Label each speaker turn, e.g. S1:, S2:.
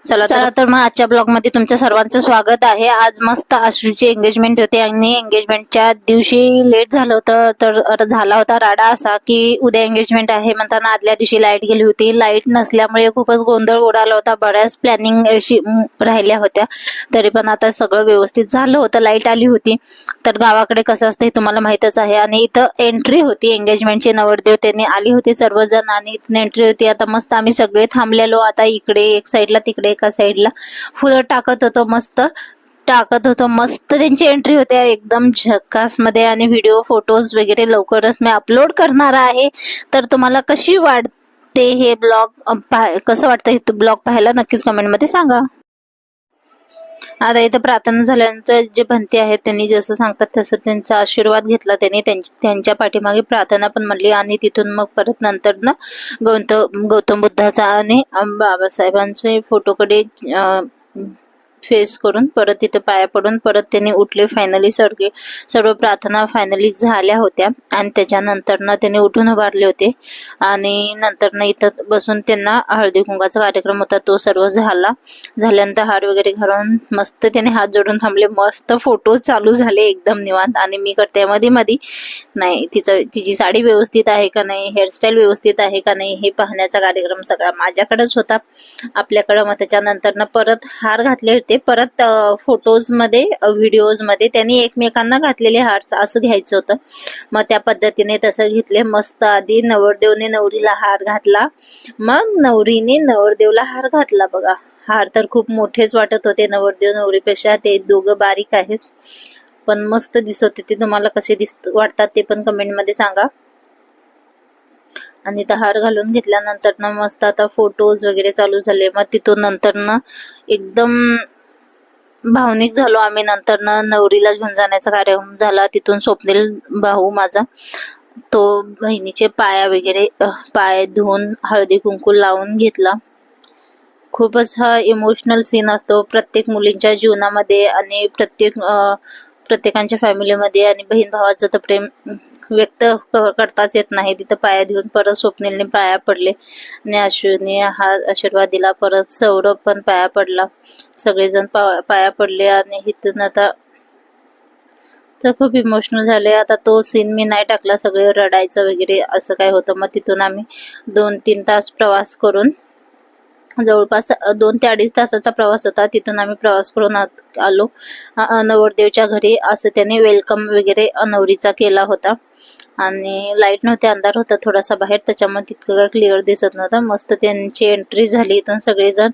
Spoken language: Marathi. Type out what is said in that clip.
S1: चला तर मग आजच्या ब्लॉग मध्ये तुमच्या सर्वांचं स्वागत आहे। आज मस्त आश्रूची एंगेजमेंट होती आणि एंगेजमेंटच्या दिवशी लेट झालं होतं, तर झाला होता राडा असा की उद्या एंगेजमेंट आहे म्हणताना आदल्या दिवशी लाईट गेली होती। लाईट नसल्यामुळे खूपच गोंधळ उडाला होता, बऱ्याच प्लॅनिंग राहिल्या होत्या, तरी पण आता सगळं व्यवस्थित झालं होतं। लाईट आली होती। तर गावाकडे कसं असतं हे तुम्हाला माहितच आहे। आणि इथं एंट्री होती एंगेजमेंटची, नवरदेव त्यांनी आली होती सर्वजण आणि इथून एंट्री होती। आता मस्त आम्ही सगळे थांबलेलो, आता इकडे एक साईडला तिकडे एका साईडला फुलं टाकत होतो, मस्त त्यांची एंट्री होते एकदम झकास मध्ये। आणि व्हिडिओ फोटोज वगैरे लवकरच मी अपलोड करणार आहे। तर तुम्हाला कशी वाटते हे ब्लॉग, कसं वाटतं हे ब्लॉग पाहायला नक्कीच कमेंट मध्ये सांगा। आता इथं प्रार्थना झाल्यानंतर जे भंते आहेत त्यांनी जसं सांगतात तसं त्यांचा आशीर्वाद घेतला, त्यांनी त्यांच्या पाठीमागे प्रार्थना पण म्हणली आणि तिथून मग परत नंतर ना गौतम बुद्धाचा आणि बाबासाहेबांचे फोटोकडे फेस करून परत तिथे पाया पडून परत त्यांनी उठले। फायनली सर्व प्रार्थना फायनली झाल्या होत्या आणि त्याच्यानंतर ना त्यांनी उठून उभारले होते आणि नंतर ना इथं बसून त्यांना हळदी कुंकाचा कार्यक्रम होता तो सर्व झाल्यानंतर हार वगैरे घालून मस्त त्याने हात जोडून थांबले। मस्त फोटो चालू झाले एकदम निवांत। आणि मी करते मध्ये नाही तिची साडी व्यवस्थित आहे का नाही, हेअरस्टाईल व्यवस्थित आहे का नाही हे पाहण्याचा कार्यक्रम सगळा माझ्याकडेच होता आपल्याकडं। मग त्याच्यानंतर ना परत हार घातले होते, परत फोटोज मध्ये व्हिडिओज मध्ये त्यांनी एकमेकांना घातलेले हार असं घ्यायचं होतं। मग त्या पद्धतीने तसं घेतले मस्त। आधी नवरदेवने नवरीला हार घातला, मग नवरीने नवरदेवला हार घातला। बघा हार तर खूप मोठेच वाटत होते, नवरदेव नवरीपेक्षा ते दोघं बारीक आहेत पण मस्त दिसत होते। ते तुम्हाला कसे वाटतात ते पण कमेंट मध्ये सांगा। आणि हार घालून घेतल्यानंतर ना मस्त आता फोटोज वगैरे चालू झाले। मग तिथून नंतर ना एकदम भावनिक झालो आम्ही। नंतर ना नवरीला घेऊन जाण्याचा कार्यक्रम झाला। तिथून स्वप्नील भाऊ माझा तो बहिणीचे पाय धुवून हळदी कुंकू लावून घेतला। खूपच हा इमोशनल सीन असतो प्रत्येक मुलींच्या जीवनामध्ये आणि प्रत्येकांच्या फॅमिलीमध्ये। आणि बहीण भावाचं तर प्रेम व्यक्त करताच येत नाही। तिथं पाया देऊन परत स्वप्नीलने पाया पडले आणि अश्विनी हा आशीर्वाद दिला, परत सौरभ पण पाया पडला, सगळेजण पाया पडले। आणि इथून आता तर खूप इमोशनल झाले। आता तो सीन मी नाही टाकला, सगळे रडायचं वगैरे असं काय होतं। मग तिथून आम्ही 2-3 तास प्रवास करून, जवळपास 2 ते 2.5 तासाचा प्रवास होता, तिथून आम्ही प्रवास करून आलो नवरदेवच्या घरी। असं त्याने वेलकम वगैरे नवरीचा केला होता। आणि लाईट नव्हते, अंधार होता थोडासा बाहेर, त्याच्यामुळे तितकं काय क्लिअर दिसत नव्हतं। मस्त त्यांची एंट्री झाली, इथून सगळेजण